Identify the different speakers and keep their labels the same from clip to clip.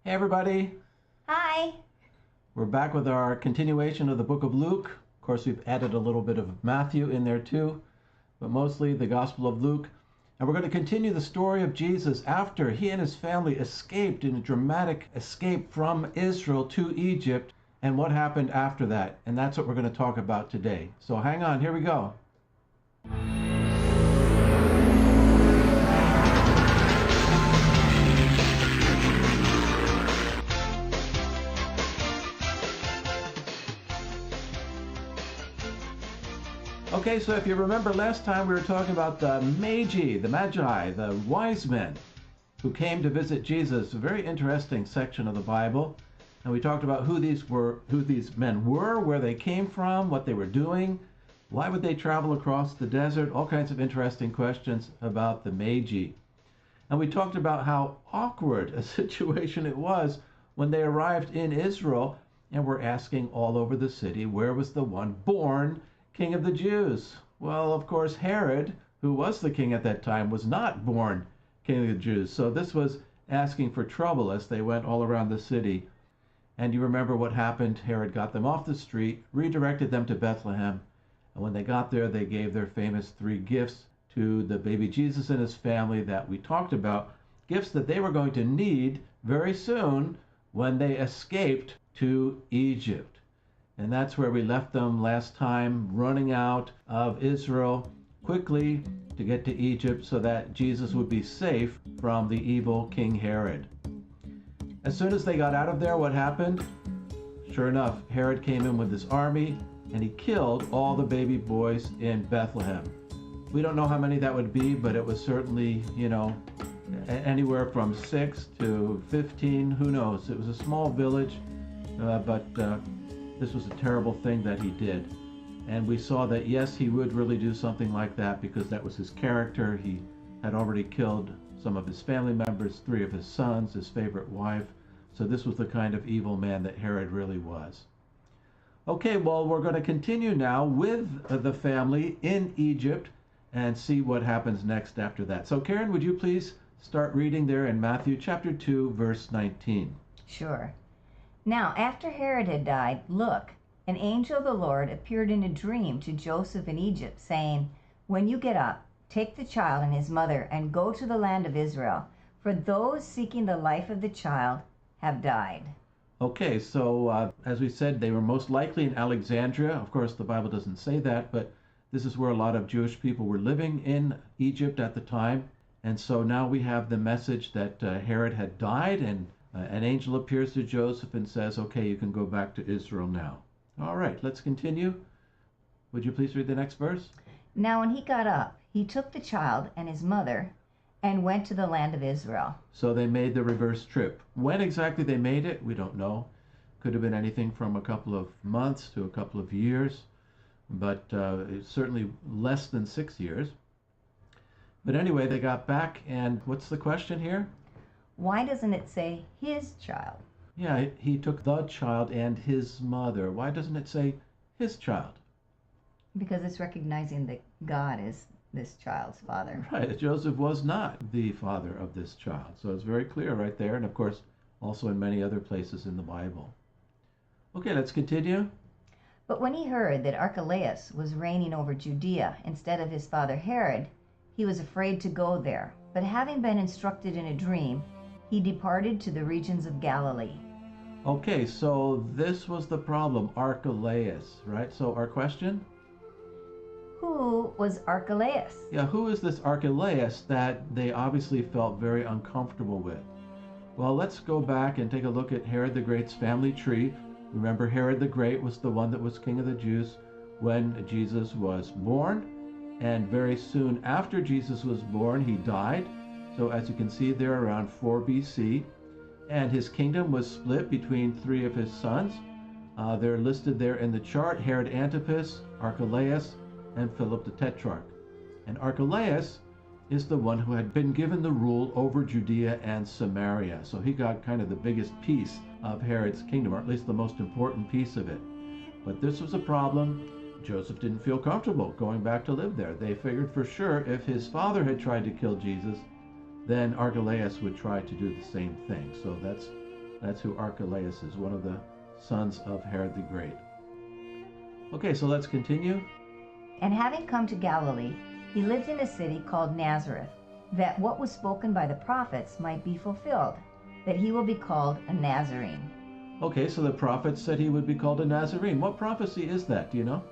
Speaker 1: Hey everybody,
Speaker 2: Hi.
Speaker 1: we're back with our continuation of the book of Luke. Of course, we've added a little bit of Matthew in there too, but mostly the Gospel of Luke. And we're going to continue the story of Jesus after he and his family escaped in a dramatic escape from Israel to Egypt and what happened after that. And that's what we're going to talk about today. So hang on, here we go. Okay, so if you remember last time we were talking about the Magi, the wise men who came to visit Jesus, a very interesting section of the Bible. And we talked about who these men were, where they came from, what they were doing, why would they travel across the desert, all kinds of interesting questions about the Magi. And we talked about how awkward a situation it was when they arrived in Israel and were asking all over the city, where was the one born King of the Jews? Well, of course, Herod, who was the king at that time, was not born King of the Jews. So this was asking for trouble as they went all around the city. And you remember what happened. Herod got them off the street, redirected them to Bethlehem. And when they got there, they gave their famous 3 gifts to the baby Jesus and his family that we talked about. Gifts that they were going to need very soon when they escaped to Egypt. And that's where we left them last time, running out of Israel quickly to get to Egypt so that Jesus would be safe from the evil King Herod. As soon as they got out of there, what happened? Sure enough, Herod came in with his army and he killed all the baby boys in Bethlehem. We don't know how many that would be, but it was certainly, anywhere from 6 to 15, who knows. It was a small village, but this was a terrible thing that he did. And we saw that, yes, he would really do something like that because that was his character. He had already killed some of his family members, 3 of his sons, his favorite wife. So this was the kind of evil man that Herod really was. Okay, well, we're going to continue now with the family in Egypt and see what happens next after that. So Karen, would you please start reading there in Matthew chapter 2, verse 19.
Speaker 2: Sure. Now, after Herod had died, look, an angel of the Lord appeared in a dream to Joseph in Egypt, saying, "When you get up, take the child and his mother and go to the land of Israel, for those seeking the life of the child have died."
Speaker 1: Okay, so as we said, they were most likely in Alexandria. Of course, the Bible doesn't say that, but this is where a lot of Jewish people were living in Egypt at the time. And so now we have the message that Herod had died, and an angel appears to Joseph and says, okay, you can go back to Israel now. All right, let's continue. Would you please read the next verse?
Speaker 2: Now when he got up, he took the child and his mother and went to the land of Israel.
Speaker 1: So they made the reverse trip. When exactly they made it, we don't know. Could have been anything from a couple of months to a couple of years, but it's certainly less than 6 years. But anyway, they got back, and what's the question here?
Speaker 2: Why doesn't it say his child?
Speaker 1: Yeah, he took the child and his mother. Why doesn't it say his child?
Speaker 2: Because it's recognizing that God is this child's father.
Speaker 1: Right, Joseph was not the father of this child. So it's very clear right there, and of course, also in many other places in the Bible. Okay, let's continue.
Speaker 2: But when he heard that Archelaus was reigning over Judea instead of his father Herod, he was afraid to go there. But having been instructed in a dream, he departed to the regions of Galilee.
Speaker 1: Okay, so this was the problem, Archelaus, right? So our question?
Speaker 2: Who was Archelaus?
Speaker 1: Yeah, who is this Archelaus that they obviously felt very uncomfortable with? Well, let's go back and take a look at Herod the Great's family tree. Remember, Herod the Great was the one that was king of the Jews when Jesus was born. And very soon after Jesus was born, he died. So as you can see there, around 4 BC. And his kingdom was split between 3 of his sons. They're listed there in the chart: Herod Antipas, Archelaus, and Philip the Tetrarch. And Archelaus is the one who had been given the rule over Judea and Samaria. So he got kind of the biggest piece of Herod's kingdom, or at least the most important piece of it. But this was a problem. Joseph didn't feel comfortable going back to live there. They figured for sure if his father had tried to kill Jesus, then Archelaus would try to do the same thing. So that's That's who Archelaus is, one of the sons of Herod the Great. Okay, so let's continue.
Speaker 2: And having come to Galilee, he lived in a city called Nazareth, that what was spoken by the prophets might be fulfilled, that he will be called a Nazarene.
Speaker 1: Okay, so the prophets said he would be called a Nazarene. What prophecy is that? Do you know?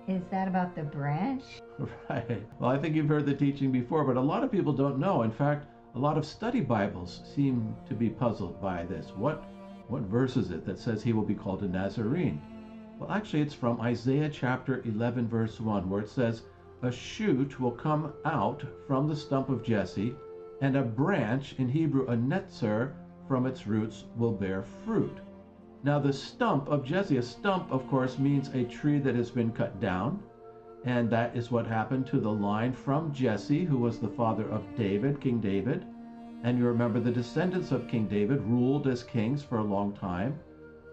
Speaker 2: Is that about the branch?
Speaker 1: Right. Well, I think you've heard the teaching before, but a lot of people don't know. In fact, a lot of study Bibles seem to be puzzled by this. What verse is it that says he will be called a Nazarene? Well, actually, it's from Isaiah chapter 11, verse 1, where it says, "A shoot will come out from the stump of Jesse, and a branch, in Hebrew a netzer, from its roots will bear fruit." Now, the stump of Jesse, a stump, of course, means a tree that has been cut down, and that is what happened to the line from Jesse, who was the father of David, King David. And you remember the descendants of King David ruled as kings for a long time,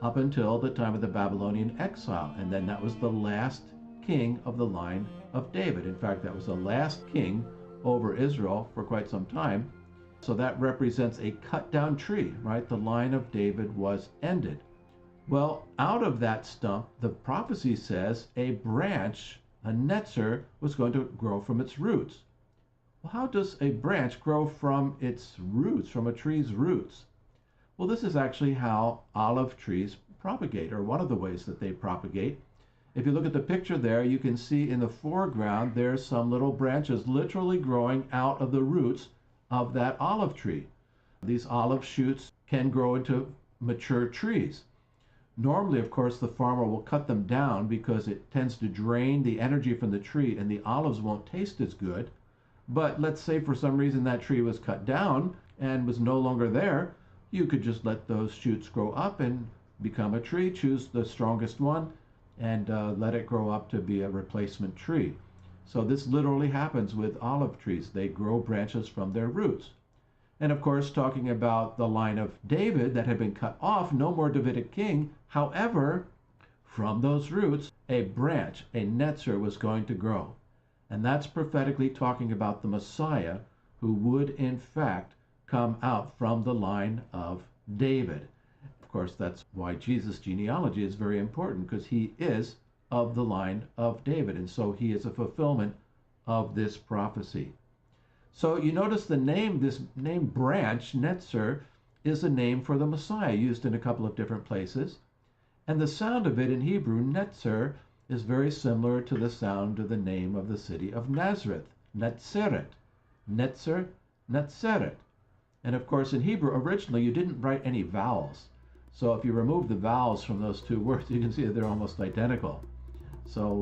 Speaker 1: up until the time of the Babylonian exile, and then that was the last king of the line of David. In fact, that was the last king over Israel for quite some time. So that represents a cut down tree, right? The line of David was ended. Well, out of that stump, the prophecy says a branch, a netzer, was going to grow from its roots. Well, how does a branch grow from its roots, from a tree's roots? Well, this is actually how olive trees propagate, or one of the ways that they propagate. If you look at the picture there, you can see in the foreground there's some little branches literally growing out of the roots of that olive tree. These olive shoots can grow into mature trees. Normally, of course, the farmer will cut them down because it tends to drain the energy from the tree and the olives won't taste as good. But let's say for some reason that tree was cut down and was no longer there, you could just let those shoots grow up and become a tree, choose the strongest one, and let it grow up to be a replacement tree. So this literally happens with olive trees. They grow branches from their roots. And of course, talking about the line of David that had been cut off, no more Davidic king. However, from those roots, a branch, a netzer, was going to grow. And that's prophetically talking about the Messiah, who would in fact come out from the line of David. Of course, that's why Jesus' genealogy is very important, because he is of the line of David. And so he is a fulfillment of this prophecy. So you notice the name, this name branch, netzer, is a name for the Messiah, used in a couple of different places. And the sound of it in Hebrew, netzer, is very similar to the sound of the name of the city of Nazareth, Netzeret. Netzer, Netzeret. And of course, in Hebrew, originally, you didn't write any vowels. So if you remove the vowels from those two words, you can see that they're almost identical. So,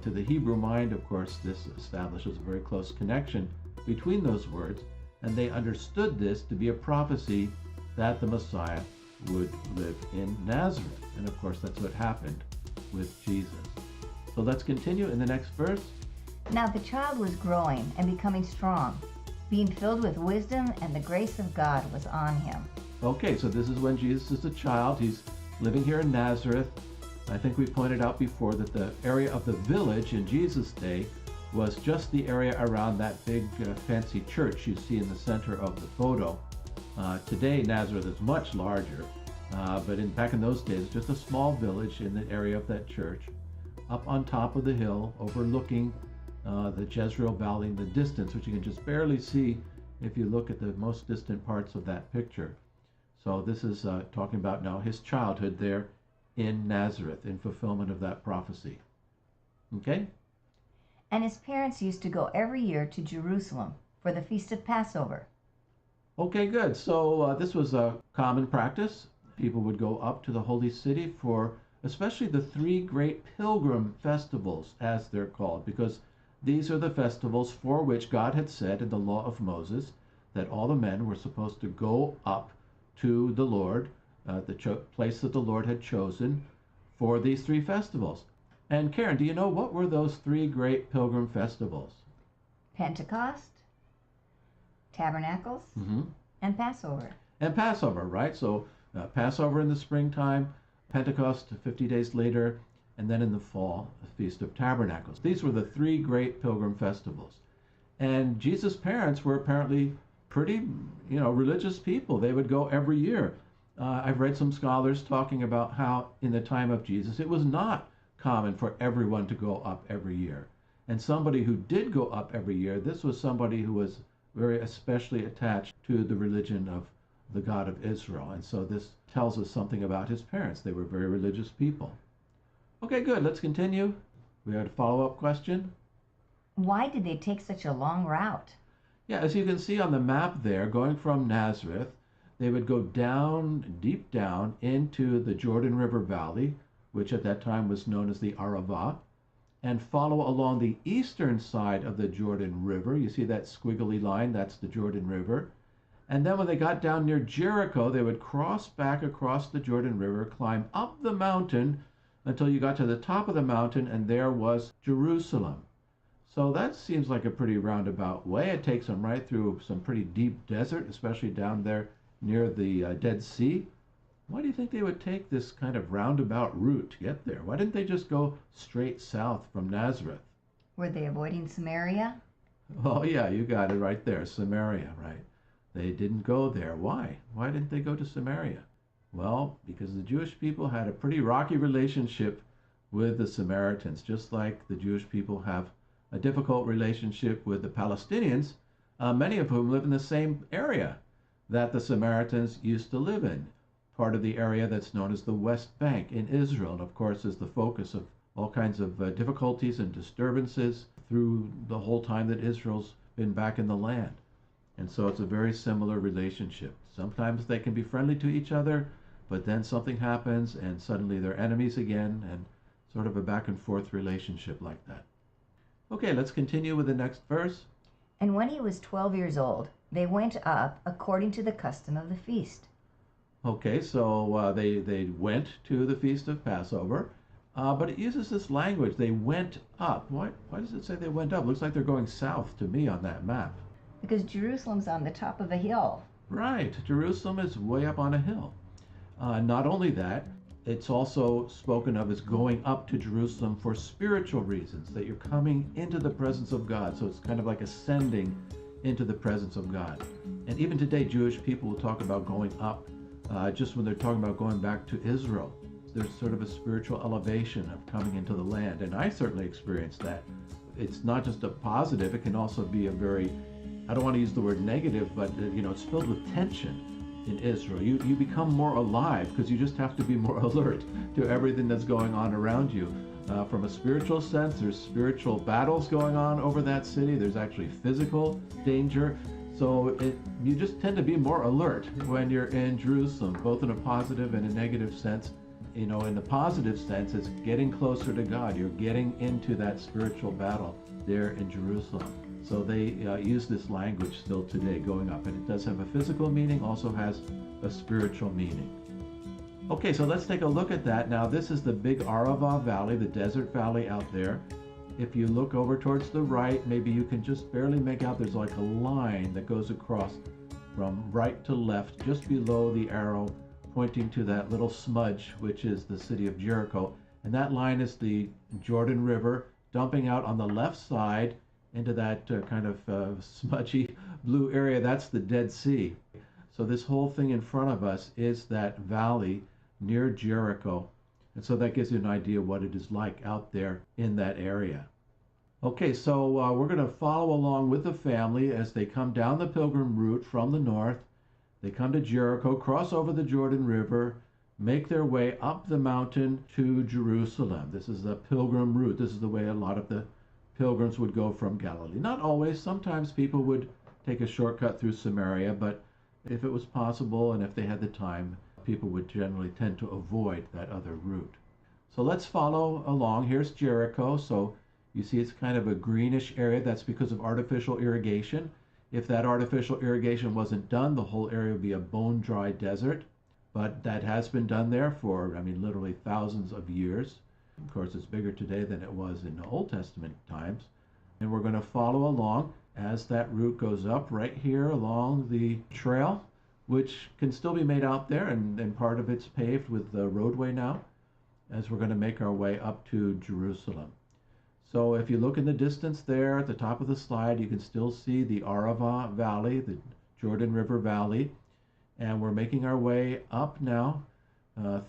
Speaker 1: to the Hebrew mind, of course, this establishes a very close connection between those words, and they understood this to be a prophecy that the Messiah would live in Nazareth. And of course, that's what happened with Jesus. So let's continue in the next verse.
Speaker 2: Now the child was growing and becoming strong, being filled with wisdom, and the grace of God was on him.
Speaker 1: Okay, so this is when Jesus is a child. He's living here in Nazareth. I think we pointed out before that the area of the village in Jesus' day was just the area around that big fancy church you see in the center of the photo. Today, Nazareth is much larger, but back in those days, just a small village in the area of that church, up on top of the hill, overlooking the Jezreel Valley in the distance, which you can just barely see if you look at the most distant parts of that picture. So this is talking about now his childhood there in Nazareth, in fulfillment of that prophecy. Okay?
Speaker 2: And his parents used to go every year to Jerusalem for the feast of Passover.
Speaker 1: Okay, good. So this was a common practice. People would go up to the holy city for especially the three great pilgrim festivals, as they're called, because these are the festivals for which God had said in the law of Moses that all the men were supposed to go up to the Lord, the place that the Lord had chosen for these three festivals. And Karen, do you know what were those three great pilgrim festivals?
Speaker 2: Pentecost, Tabernacles, and Passover.
Speaker 1: And Passover, right? So Passover in the springtime, Pentecost 50 days later, and then in the fall, the Feast of Tabernacles. These were the three great pilgrim festivals. And Jesus' parents were apparently pretty, religious people. They would go every year. I've read some scholars talking about how in the time of Jesus it was not common for everyone to go up every year. And somebody who did go up every year, this was somebody who was very especially attached to the religion of the God of Israel. And so this tells us something about his parents. They were very religious people. Okay, good. Let's continue. We had a follow-up question.
Speaker 2: Why did they take such a long route?
Speaker 1: Yeah, as you can see on the map there, going from Nazareth, they would go down, deep down, into the Jordan River Valley, which at that time was known as the Arava, and follow along the eastern side of the Jordan River. You see that squiggly line? That's the Jordan River. And then when they got down near Jericho, they would cross back across the Jordan River, climb up the mountain until you got to the top of the mountain, and there was Jerusalem. So that seems like a pretty roundabout way. It takes them right through some pretty deep desert, especially down there near the Dead Sea. Why do you think they would take this kind of roundabout route to get there? Why didn't they just go straight south from Nazareth?
Speaker 2: Were they avoiding Samaria?
Speaker 1: Oh, yeah, you got it right there, Samaria, right? They didn't go there. Why? Why didn't they go to Samaria? Well, because the Jewish people had a pretty rocky relationship with the Samaritans, just like the Jewish people have a difficult relationship with the Palestinians, many of whom live in the same area that the Samaritans used to live in, part of the area that's known as the West Bank in Israel, and of course is the focus of all kinds of difficulties and disturbances through the whole time that Israel's been back in the land. And so it's a very similar relationship. Sometimes they can be friendly to each other, but then something happens and suddenly they're enemies again, and sort of a back and forth relationship like that. Okay, let's continue with the next verse.
Speaker 2: And when he was 12 years old, they went up according to the custom of the feast.
Speaker 1: Okay, so they went to the feast of Passover, but it uses this language, they went up. Why does it say they went up? Looks like they're going south to me on that map.
Speaker 2: Because Jerusalem's on the top of a hill.
Speaker 1: Right, Jerusalem is way up on a hill. Not only that, it's also spoken of as going up to Jerusalem for spiritual reasons, that you're coming into the presence of God. So it's kind of like ascending into the presence of God. And even today, Jewish people will talk about going up just when they're talking about going back to Israel. There's sort of a spiritual elevation of coming into the land. And I certainly experienced that. It's not just a positive, it can also be a very, I don't want to use the word negative, but it's filled with tension. In Israel, you become more alive because you just have to be more alert to everything that's going on around you. From a spiritual sense, there's spiritual battles going on over that city. There's actually physical danger. So you just tend to be more alert when you're in Jerusalem, both in a positive and a negative sense. In the positive sense, it's getting closer to God. You're getting into that spiritual battle there in Jerusalem. So they use this language still today, going up. And it does have a physical meaning, also has a spiritual meaning. Okay, so let's take a look at that. Now, this is the big Arava Valley, the desert valley out there. If you look over towards the right, maybe you can just barely make out there's like a line that goes across from right to left, just below the arrow, pointing to that little smudge, which is the city of Jericho. And that line is the Jordan River dumping out on the left side into that kind of smudgy blue area. That's the Dead Sea. So this whole thing in front of us is that valley near Jericho. And so that gives you an idea what it is like out there in that area. Okay, so we're going to follow along with the family as they come down the pilgrim route from the north. They come to Jericho, cross over the Jordan River, make their way up the mountain to Jerusalem. This is the pilgrim route. This is the way a lot of the pilgrims would go from Galilee. Not always. Sometimes people would take a shortcut through Samaria, but if it was possible and if they had the time, people would generally tend to avoid that other route. So let's follow along. Here's Jericho. So you see it's kind of a greenish area. That's because of artificial irrigation. If that artificial irrigation wasn't done, the whole area would be a bone-dry desert. But that has been done there for, literally thousands of years. Of course, it's bigger today than it was in the Old Testament times. And we're going to follow along as that route goes up right here along the trail, which can still be made out there, and part of it's paved with the roadway now, as we're going to make our way up to Jerusalem. So if you look in the distance there at the top of the slide, you can still see the Arava Valley, the Jordan River Valley. And we're making our way up now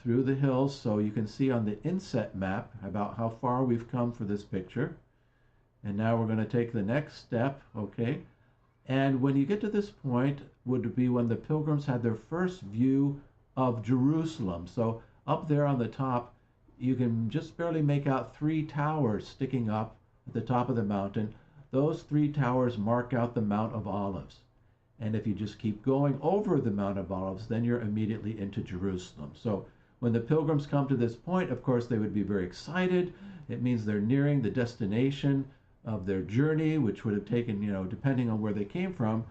Speaker 1: through the hills, so you can see on the inset map about how far we've come for this picture. And now we're going to take the next step, okay? And when you get to this point would be when the pilgrims had their first view of Jerusalem. So up there on the top, you can just barely make out 3 towers sticking up at the top of the mountain. Those 3 towers mark out the Mount of Olives. And if you just keep going over the Mount of Olives, then you're immediately into Jerusalem. So when the pilgrims come to this point, of course, they would be very excited. It means they're nearing the destination of their journey, which would have taken, depending on where they came from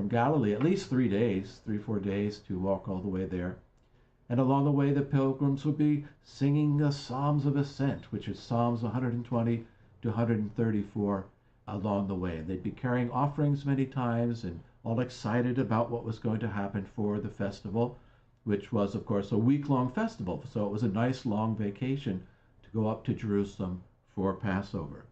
Speaker 1: Galilee, at least 3 days, 3-4 days to walk all the way there. And along the way, the pilgrims would be singing the Psalms of Ascent, which is Psalms 120 to 134 along the way. And they'd be carrying offerings many times and all excited about what was going to happen for the festival, which was, of course, a week-long festival. So it was a nice long vacation to go up to Jerusalem for Passover.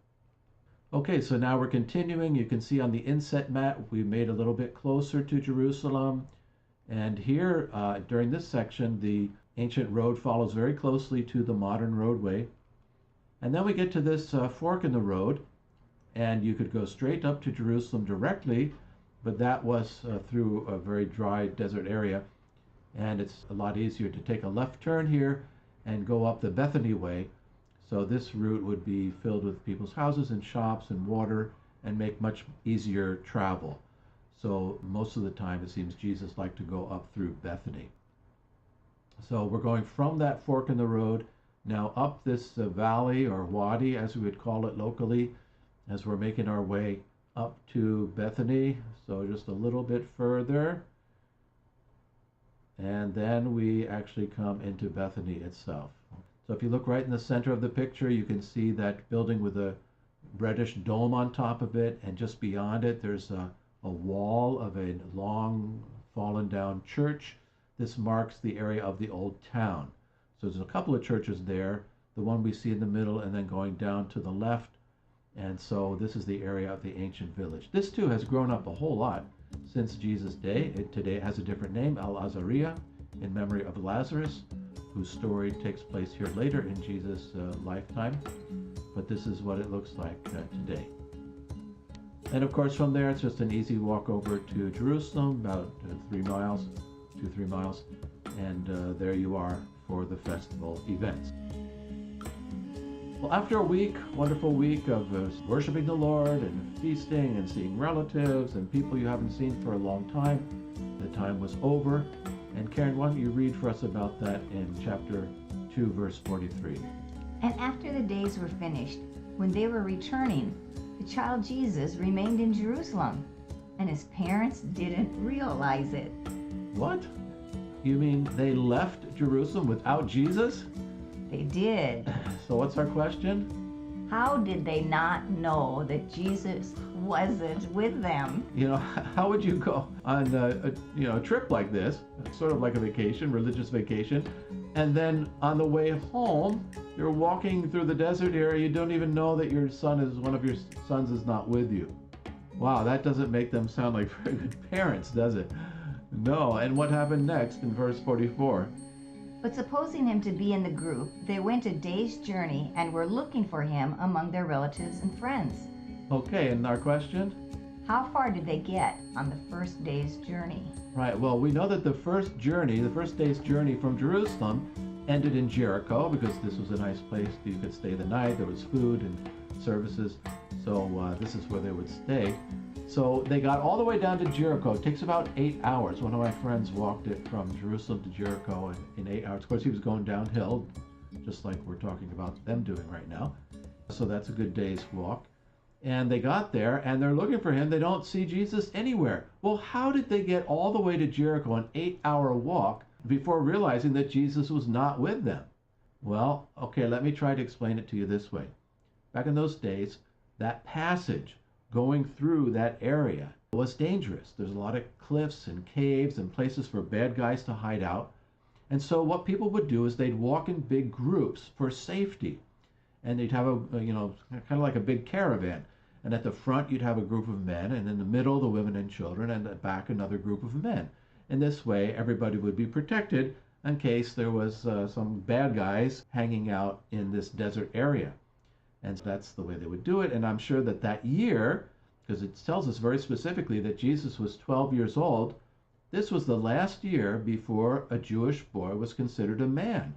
Speaker 1: Okay, so now we're continuing. You can see on the inset map, we made a little bit closer to Jerusalem. And here, during this section, the ancient road follows very closely to the modern roadway. And then we get to this fork in the road, and you could go straight up to Jerusalem directly, but that was through a very dry desert area. And it's a lot easier to take a left turn here and go up the Bethany way. So this route would be filled with people's houses and shops and water and make much easier travel. So most of the time it seems Jesus liked to go up through Bethany. So we're going from that fork in the road now up this valley, or wadi as we would call it locally, as we're making our way up to Bethany. So just a little bit further. And then we actually come into Bethany itself. So if you look right in the center of the picture, you can see that building with a reddish dome on top of it, and just beyond it there's a wall of a long fallen down church. This marks the area of the old town. So there's a couple of churches there, the one we see in the middle and then going down to the left. And so this is the area of the ancient village. This too has grown up a whole lot since Jesus' day. Today it has a different name, Al-Azariah, in memory of Lazarus, whose story takes place here later in Jesus' lifetime. But this is what it looks like today. And of course from there it's just an easy walk over to Jerusalem, about 3 miles, 2-3 miles, and there you are for the festival events. Well, after a wonderful week of worshiping the Lord and feasting and seeing relatives and people you haven't seen for a long time, the time was over. And Karen, why don't you read for us about that in chapter 2, verse 43.
Speaker 2: And after the days were finished, when they were returning, the child Jesus remained in Jerusalem, and his parents didn't realize it.
Speaker 1: What? You mean they left Jerusalem without Jesus?
Speaker 2: They did.
Speaker 1: So what's our question?
Speaker 2: How did they not know that Jesus wasn't with them?
Speaker 1: How would you go on a trip like this, sort of like a vacation, religious vacation, and then on the way home, you're walking through the desert area, you don't even know that one of your sons is not with you. Wow, that doesn't make them sound like very good parents, does it? No, and what happened next in verse 44?
Speaker 2: But supposing him to be in the group, they went a day's journey and were looking for him among their relatives and friends.
Speaker 1: Okay, and our question?
Speaker 2: How far did they get on the first day's journey?
Speaker 1: Right, well, we know that the first day's journey from Jerusalem ended in Jericho, because this was a nice place you could stay the night. There was food and services, so this is where they would stay. So they got all the way down to Jericho. It takes about 8 hours. One of my friends walked it from Jerusalem to Jericho in 8 hours. Of course, he was going downhill, just like we're talking about them doing right now. So that's a good day's walk. And they got there, and they're looking for him. They don't see Jesus anywhere. Well, how did they get all the way to Jericho, an 8-hour walk, before realizing that Jesus was not with them? Well, okay, let me try to explain it to you this way. Back in those days, that passage going through that area was dangerous. There's a lot of cliffs and caves and places for bad guys to hide out. And so what people would do is they'd walk in big groups for safety. And they'd have kind of like a big caravan. And at the front, you'd have a group of men, and in the middle, the women and children, and at the back, another group of men. In this way, everybody would be protected in case there was some bad guys hanging out in this desert area. And that's the way they would do it. And I'm sure that that year, because it tells us very specifically that Jesus was 12 years old, this was the last year before a Jewish boy was considered a man.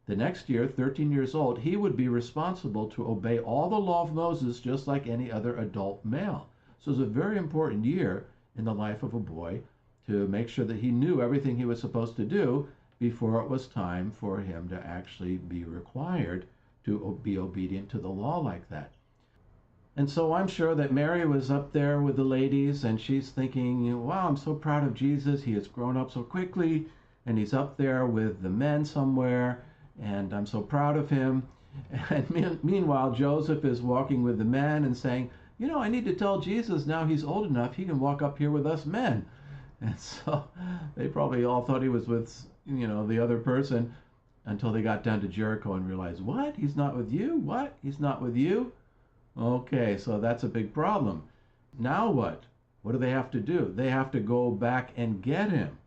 Speaker 1: The next year, 13 years old, he would be responsible to obey all the law of Moses just like any other adult male. So it was a very important year in the life of a boy to make sure that he knew everything he was supposed to do before it was time for him to actually be required to be obedient to the law like that. And so I'm sure that Mary was up there with the ladies and she's thinking, wow, I'm so proud of Jesus. He has grown up so quickly and he's up there with the men somewhere and I'm so proud of him. And meanwhile, Joseph is walking with the men and saying, you know, I need to tell Jesus now he's old enough, he can walk up here with us men. And so they probably all thought he was with, you know, the other person until they got down to Jericho and realized, what? He's not with you? What? He's not with you? Okay, so that's a big problem. Now what? What do they have to do? They have to go back and get him.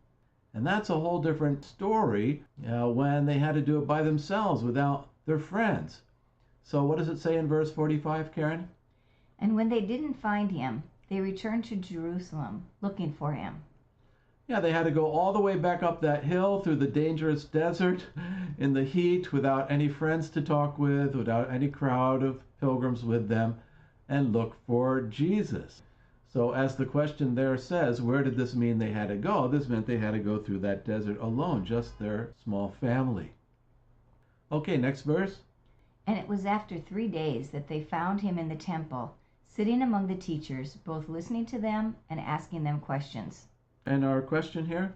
Speaker 1: And that's a whole different story when they had to do it by themselves without their friends. So what does it say in verse 45, Karen?
Speaker 2: And when they didn't find him, they returned to Jerusalem looking for him.
Speaker 1: Yeah, they had to go all the way back up that hill through the dangerous desert in the heat without any friends to talk with, without any crowd of pilgrims with them, and look for Jesus. So as the question there says, where did this mean they had to go? This meant they had to go through that desert alone, just their small family. Okay, next verse.
Speaker 2: And it was after 3 days that they found him in the temple, sitting among the teachers, both listening to them and asking them questions.
Speaker 1: And our question here?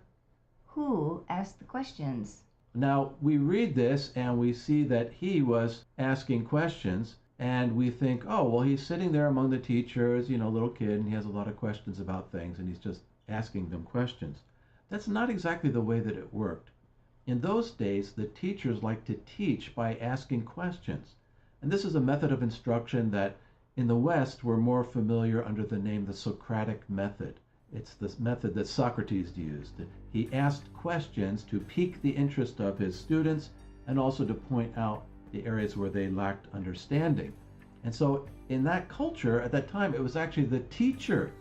Speaker 2: Who asked the questions?
Speaker 1: Now, we read this and we see that he was asking questions, and we think, oh, well, he's sitting there among the teachers, you know, little kid, and he has a lot of questions about things, and he's just asking them questions. That's not exactly the way that it worked. In those days, the teachers liked to teach by asking questions. And this is a method of instruction that in the West we're more familiar under the name the Socratic method. It's this method that Socrates used. He asked questions to pique the interest of his students and also to point out the areas where they lacked understanding. And so in that culture at that time, it was actually the teacher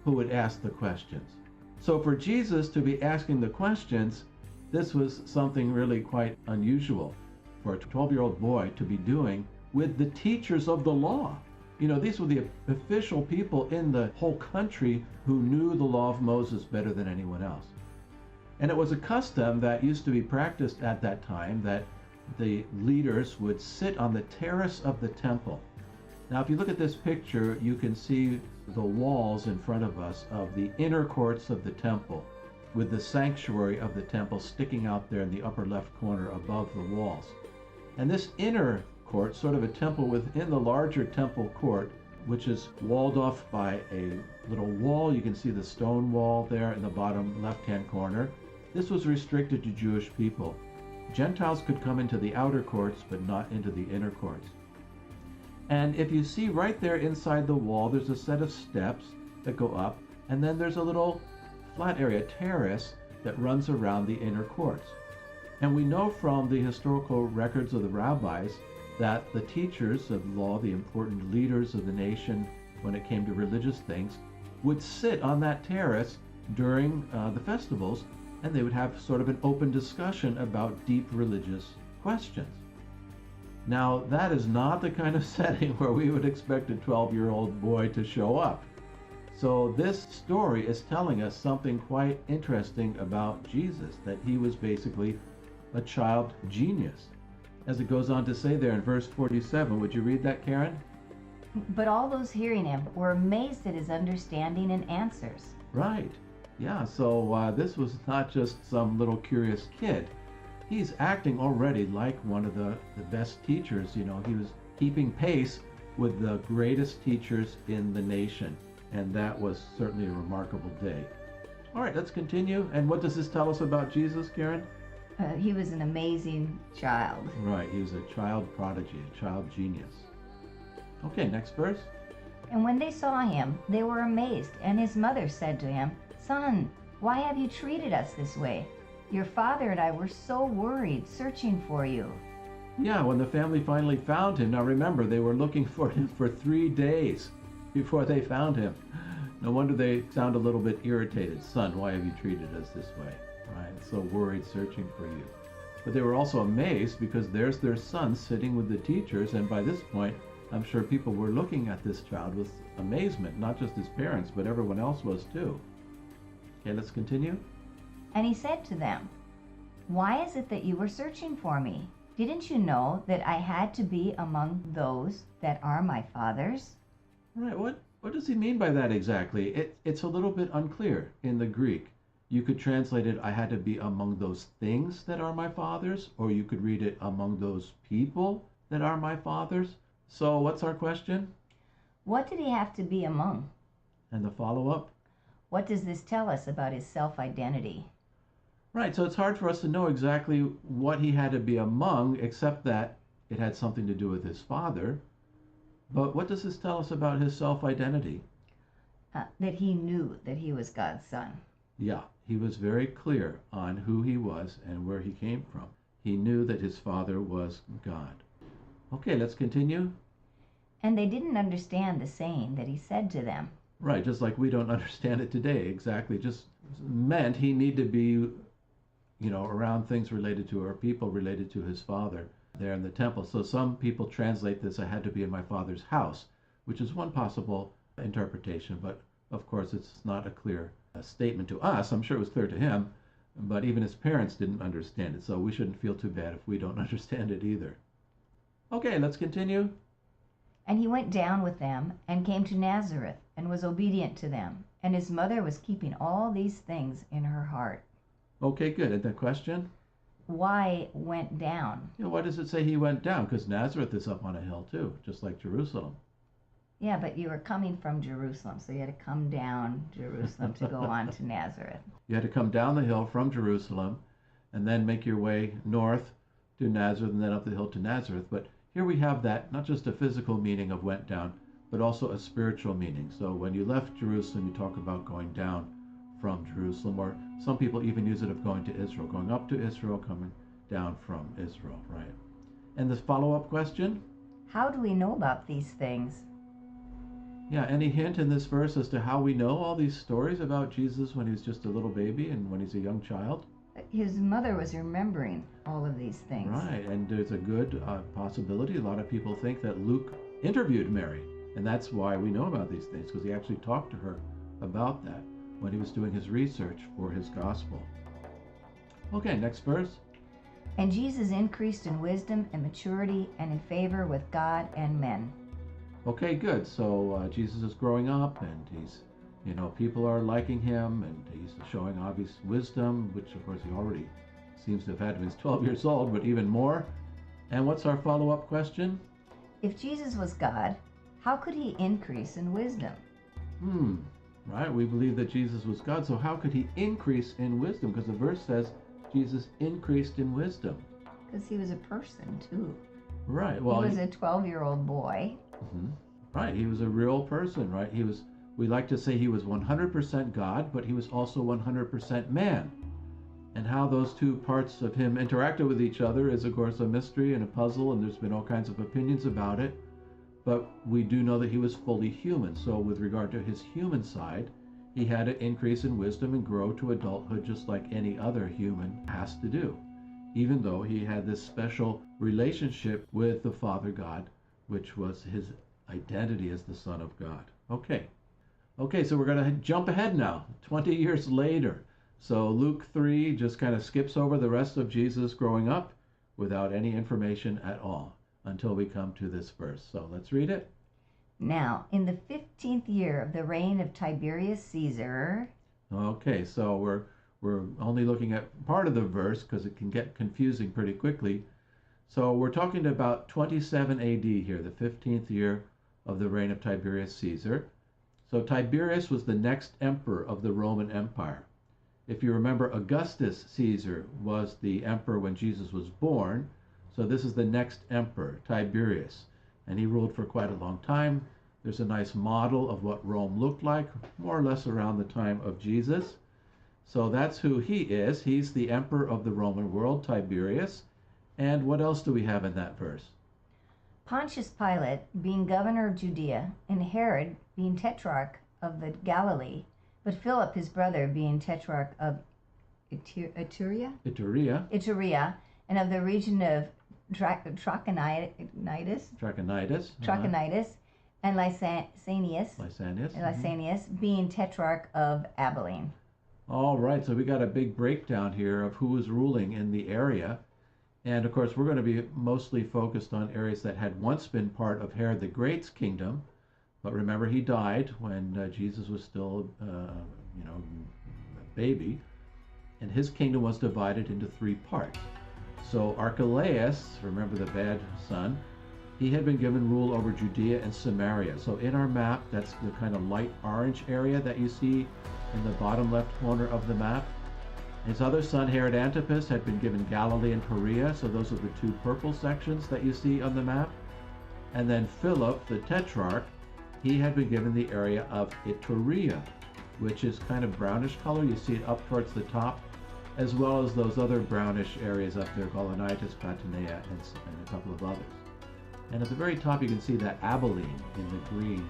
Speaker 1: who would ask the questions. So for Jesus to be asking the questions, this was something really quite unusual for a 12-year-old boy to be doing with the teachers of the law. You know, these were the official people in the whole country who knew the law of Moses better than anyone else. And it was a custom that used to be practiced at that time that the leaders would sit on the terrace of the temple. Now, if you look at this picture, you can see the walls in front of us of the inner courts of the temple, with the sanctuary of the temple sticking out there in the upper left corner above the walls. And this inner court, sort of a temple within the larger temple court, which is walled off by a little wall. You can see the stone wall there in the bottom left-hand corner. This was restricted to Jewish people. Gentiles could come into the outer courts, but not into the inner courts. And if you see right there inside the wall, there's a set of steps that go up, and then there's a little flat area, terrace, that runs around the inner courts. And we know from the historical records of the rabbis that the teachers of law, the important leaders of the nation when it came to religious things, would sit on that terrace during the festivals, and they would have sort of an open discussion about deep religious questions. Now, that is not the kind of setting where we would expect a 12-year-old boy to show up. So this story is telling us something quite interesting about Jesus, that he was basically a child genius. As it goes on to say there in verse 47, would you read that, Karen?
Speaker 2: But all those hearing him were amazed at his understanding and answers.
Speaker 1: Right. Yeah, so this was not just some little curious kid. He's acting already like one of the best teachers. You know, he was keeping pace with the greatest teachers in the nation. And that was certainly a remarkable day. All right, let's continue. And what does this tell us about Jesus, Karen?
Speaker 2: He was an amazing child.
Speaker 1: Right, he was a child prodigy, a child genius. Okay, next verse.
Speaker 2: And when they saw him, they were amazed. And his mother said to him, Son, Why have you treated us this way? Your father and I were so worried, searching for you."
Speaker 1: Yeah, when the family finally found him, now remember, they were looking for him for 3 days before they found him. No wonder they sound a little bit irritated. "Son, why have you treated us this way?" Right? So worried, searching for you. But they were also amazed because there's their son sitting with the teachers, and by this point, I'm sure people were looking at this child with amazement, not just his parents, but everyone else was too. Okay, let's continue.
Speaker 2: And he said to them, "Why is it that you were searching for me? Didn't you know that I had to be among those that are my father's?"
Speaker 1: Right, what does he mean by that exactly? It's a little bit unclear in the Greek. You could translate it, "I had to be among those things that are my father's," or you could read it, "among those people that are my father's." So what's our question?
Speaker 2: What did he have to be among?
Speaker 1: And the follow-up?
Speaker 2: What does this tell us about his self-identity?
Speaker 1: Right, so it's hard for us to know exactly what he had to be among, except that it had something to do with his father. But what does this tell us about his self-identity?
Speaker 2: That he knew that he was God's son.
Speaker 1: Yeah, he was very clear on who he was and where he came from. He knew that his father was God. Okay, let's continue.
Speaker 2: And they didn't understand the saying that he said to them.
Speaker 1: Right, just like we don't understand it today. Exactly, just meant he needed to be, around things related to, or people related to his father there in the temple. So some people translate this, "I had to be in my father's house," which is one possible interpretation, but of course it's not a clear statement to us. I'm sure it was clear to him, but even his parents didn't understand it, so we shouldn't feel too bad if we don't understand it either. Okay, let's continue.
Speaker 2: And he went down with them and came to Nazareth and was obedient to them. And his mother was keeping all these things in her heart.
Speaker 1: Okay, good. And the question?
Speaker 2: Why went down?
Speaker 1: Why does it say he went down? Because Nazareth is up on a hill too, just like Jerusalem.
Speaker 2: Yeah, but you were coming from Jerusalem, so you had to come down Jerusalem to go on to Nazareth.
Speaker 1: You had to come down the hill from Jerusalem and then make your way north to Nazareth and then up the hill to Nazareth. But here we have that, not just a physical meaning of went down, but also a spiritual meaning. So when you left Jerusalem, you talk about going down from Jerusalem, or some people even use it of going to Israel, going up to Israel, coming down from Israel, right? And the follow-up question?
Speaker 2: How do we know about these things?
Speaker 1: Yeah, any hint in this verse as to how we know all these stories about Jesus when he's just a little baby and when he's a young child?
Speaker 2: His mother was remembering all of these things.
Speaker 1: Right, and there's a good possibility. A lot of people think that Luke interviewed Mary, and that's why we know about these things, because he actually talked to her about that when he was doing his research for his gospel. Okay, next verse.
Speaker 2: And Jesus increased in wisdom and maturity and in favor with God and men.
Speaker 1: Okay, good. So Jesus is growing up, and he's, people are liking him, and he's showing obvious wisdom, which of course he already seems to have had when he's 12 years old, but even more. And what's our follow-up question?
Speaker 2: If Jesus was God, how could he increase in wisdom?
Speaker 1: Right, we believe that Jesus was God, so how could he increase in wisdom? Because the verse says Jesus increased in wisdom.
Speaker 2: Because he was a person too.
Speaker 1: Right, well,
Speaker 2: he was a 12-year-old boy.
Speaker 1: Right, he was a real person, right? We like to say he was 100% God, but he was also 100% man. And how those two parts of him interacted with each other is, of course, a mystery and a puzzle, and there's been all kinds of opinions about it. But we do know that he was fully human. So with regard to his human side, he had to increase in wisdom and grow to adulthood just like any other human has to do, even though he had this special relationship with the Father God, which was his identity as the Son of God. Okay, so we're going to jump ahead now, 20 years later. So Luke 3 just kind of skips over the rest of Jesus growing up without any information at all until we come to this verse. So let's read it.
Speaker 2: Now, in the 15th year of the reign of Tiberius Caesar.
Speaker 1: Okay, so we're only looking at part of the verse because it can get confusing pretty quickly. So we're talking about 27 AD here, the 15th year of the reign of Tiberius Caesar. So Tiberius was the next emperor of the Roman Empire. If you remember, Augustus Caesar was the emperor when Jesus was born. So this is the next emperor, Tiberius. And he ruled for quite a long time. There's a nice model of what Rome looked like, more or less around the time of Jesus. So that's who he is. He's the emperor of the Roman world, Tiberius. And what else do we have in that verse?
Speaker 2: Pontius Pilate being governor of Judea, and Herod being tetrarch of the Galilee, but Philip his brother being tetrarch of Iturea, and of the region of Trachonitis, and Lysanias being tetrarch of Abilene.
Speaker 1: All right, so we got a big breakdown here of who was ruling in the area. And of course, we're going to be mostly focused on areas that had once been part of Herod the Great's kingdom. But remember, he died when Jesus was still, a baby. And his kingdom was divided into 3 parts. So Archelaus, remember the bad son, he had been given rule over Judea and Samaria. So in our map, that's the kind of light orange area that you see in the bottom left corner of the map. His other son, Herod Antipas, had been given Galilee and Perea, so those are the 2 purple sections that you see on the map. And then Philip, the tetrarch, he had been given the area of Iturea, which is kind of brownish color. You see it up towards the top, as well as those other brownish areas up there, Gaulonitis, Patinea, and a couple of others. And at the very top, you can see that Abilene in the green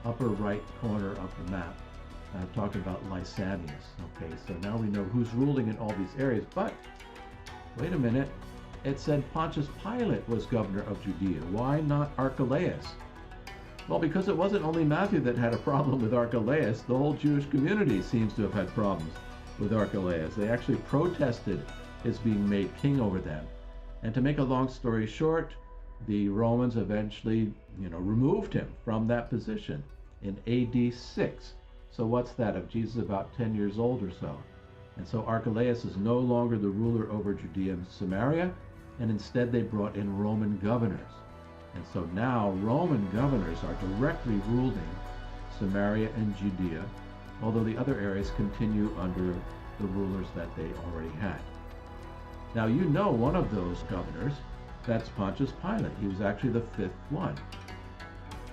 Speaker 1: upper right corner of the map. Talking about Lysanias. Okay, so now we know who's ruling in all these areas. But wait a minute, it said Pontius Pilate was governor of Judea. Why not Archelaus? Well, because it wasn't only Matthew that had a problem with Archelaus. The whole Jewish community seems to have had problems with Archelaus. They actually protested his being made king over them. And to make a long story short, the Romans eventually, removed him from that position in AD 6. So what's that, of Jesus about 10 years old or so? And so Archelaus is no longer the ruler over Judea and Samaria, and instead they brought in Roman governors. And so now Roman governors are directly ruling Samaria and Judea, although the other areas continue under the rulers that they already had. Now you know one of those governors, that's Pontius Pilate. He was actually the 5th one.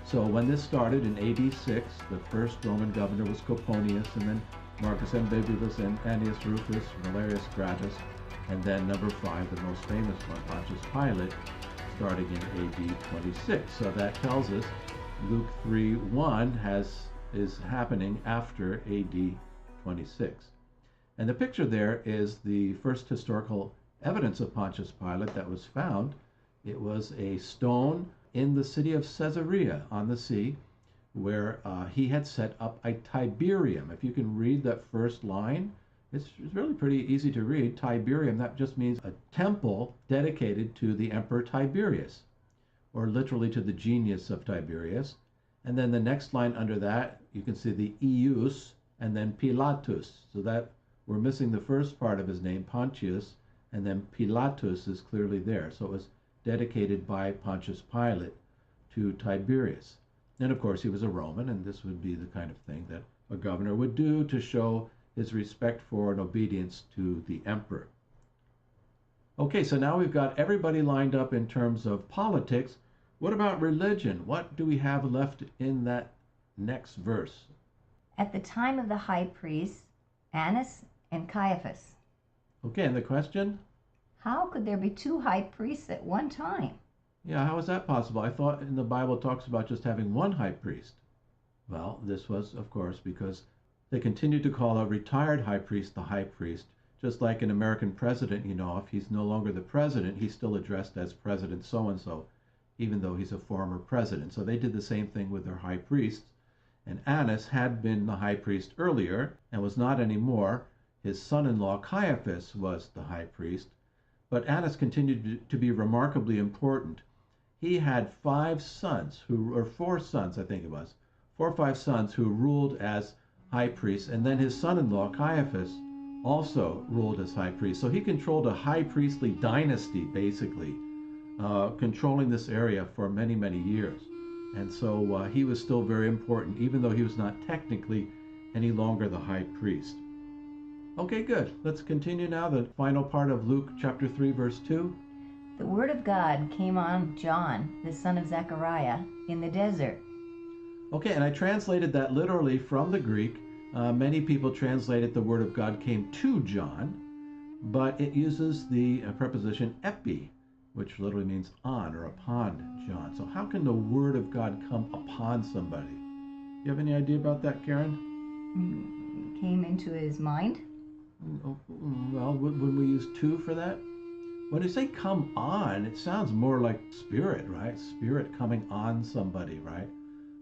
Speaker 1: So when this started in AD 6, the first Roman governor was Coponius, and then Marcus Ambibulus, and Annius Rufus, Valerius Gratus, and then number 5, the most famous one, Pontius Pilate, starting in AD 26. So that tells us Luke 3:1 is happening after AD 26. And the picture there is the first historical evidence of Pontius Pilate that was found. It was a stone in the city of Caesarea on the sea, where he had set up a Tiberium. If you can read that first line, it's really pretty easy to read. Tiberium, that just means a temple dedicated to the Emperor Tiberius, or literally to the genius of Tiberius. And then the next line under that, you can see the Ius, and then Pilatus. So that we're missing the first part of his name, Pontius, and then Pilatus is clearly there. So it was dedicated by Pontius Pilate to Tiberius. And of course he was a Roman, and this would be the kind of thing that a governor would do to show his respect for and obedience to the emperor. Okay, so now we've got everybody lined up in terms of politics. What about religion? What do we have left in that next verse?
Speaker 2: At the time of the high priests, Annas and Caiaphas.
Speaker 1: Okay, and the question?
Speaker 2: How could there be 2 high priests at one time?
Speaker 1: Yeah, how is that possible? I thought in the Bible it talks about just having 1 high priest. Well, this was, of course, because they continued to call a retired high priest the high priest, just like an American president, if he's no longer the president, he's still addressed as President so-and-so, even though he's a former president. So they did the same thing with their high priests. And Annas had been the high priest earlier and was not anymore. His son-in-law Caiaphas was the high priest. But Annas continued to be remarkably important. He had 5 sons, or 4 sons, I think it was, 4 or 5 sons who ruled as high priests, and then his son-in-law Caiaphas also ruled as high priest. So he controlled a high priestly dynasty, basically, controlling this area for many, many years. And so he was still very important, even though he was not technically any longer the high priest. Okay, good. Let's continue now, the final part of Luke chapter 3, verse 2.
Speaker 2: The word of God came on John, the son of Zechariah, in the desert.
Speaker 1: Okay, and I translated that literally from the Greek. Many people translated the word of God came to John, but it uses the preposition epi, which literally means on or upon John. So how can the word of God come upon somebody? You have any idea about that, Karen?
Speaker 2: Came into his mind?
Speaker 1: Well, when we use to for that? When you say come on, it sounds more like spirit, right? Spirit coming on somebody, right?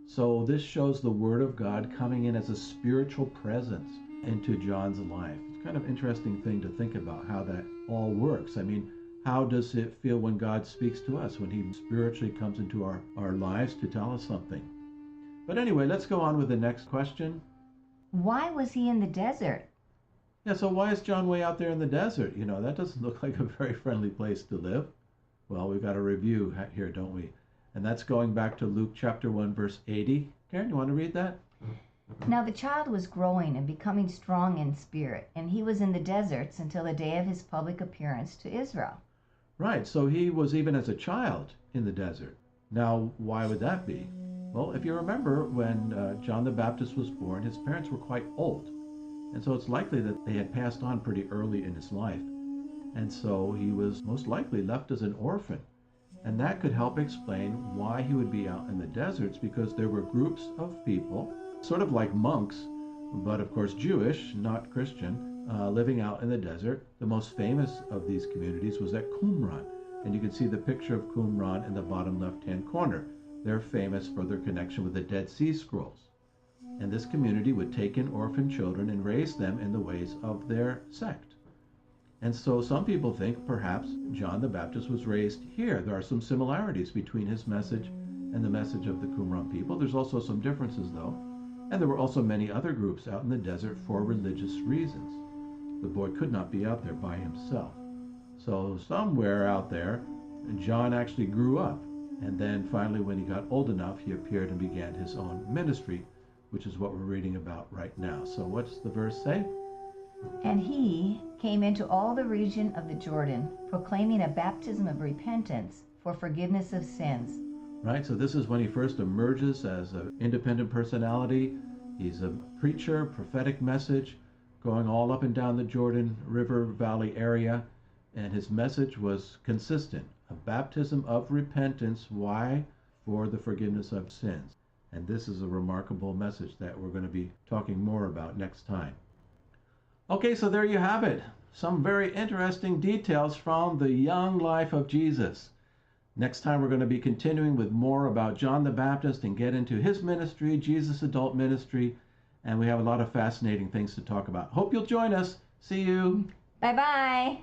Speaker 1: So this shows the word of God coming in as a spiritual presence into John's life. It's kind of interesting thing to think about how that all works. I mean, how does it feel when God speaks to us, when he spiritually comes into our lives to tell us something? But anyway, let's go on with the next question.
Speaker 2: Why was he in the desert?
Speaker 1: Yeah, so why is John way out there in the desert? You know, that doesn't look like a very friendly place to live. Well, we've got a review here, don't we? And that's going back to Luke chapter 1, verse 80. Karen, you want to read that?
Speaker 2: Now the child was growing and becoming strong in spirit, and he was in the deserts until the day of his public appearance to Israel.
Speaker 1: Right, so he was even as a child in the desert. Now, why would that be? Well, if you remember, when John the Baptist was born, his parents were quite old. And so it's likely that they had passed on pretty early in his life. And so he was most likely left as an orphan. And that could help explain why he would be out in the deserts, because there were groups of people, sort of like monks, but of course Jewish, not Christian, living out in the desert. The most famous of these communities was at Qumran. And you can see the picture of Qumran in the bottom left-hand corner. They're famous for their connection with the Dead Sea Scrolls. And this community would take in orphan children and raise them in the ways of their sect. And so some people think perhaps John the Baptist was raised here. There are some similarities between his message and the message of the Qumran people. There's also some differences, though. And there were also many other groups out in the desert for religious reasons. The boy could not be out there by himself. So somewhere out there, John actually grew up. And then finally, when he got old enough, he appeared and began his own ministry, which is what we're reading about right now. So what's the verse say?
Speaker 2: And he came into all the region of the Jordan, proclaiming a baptism of repentance for forgiveness of sins.
Speaker 1: Right, so this is when he first emerges as an independent personality. He's a preacher, prophetic message, going all up and down the Jordan River Valley area. And his message was consistent, a baptism of repentance. Why? For the forgiveness of sins. And this is a remarkable message that we're going to be talking more about next time. Okay, so there you have it. Some very interesting details from the young life of Jesus. Next time we're going to be continuing with more about John the Baptist and get into his ministry, Jesus' adult ministry, and we have a lot of fascinating things to talk about. Hope you'll join us. See you.
Speaker 2: Bye-bye.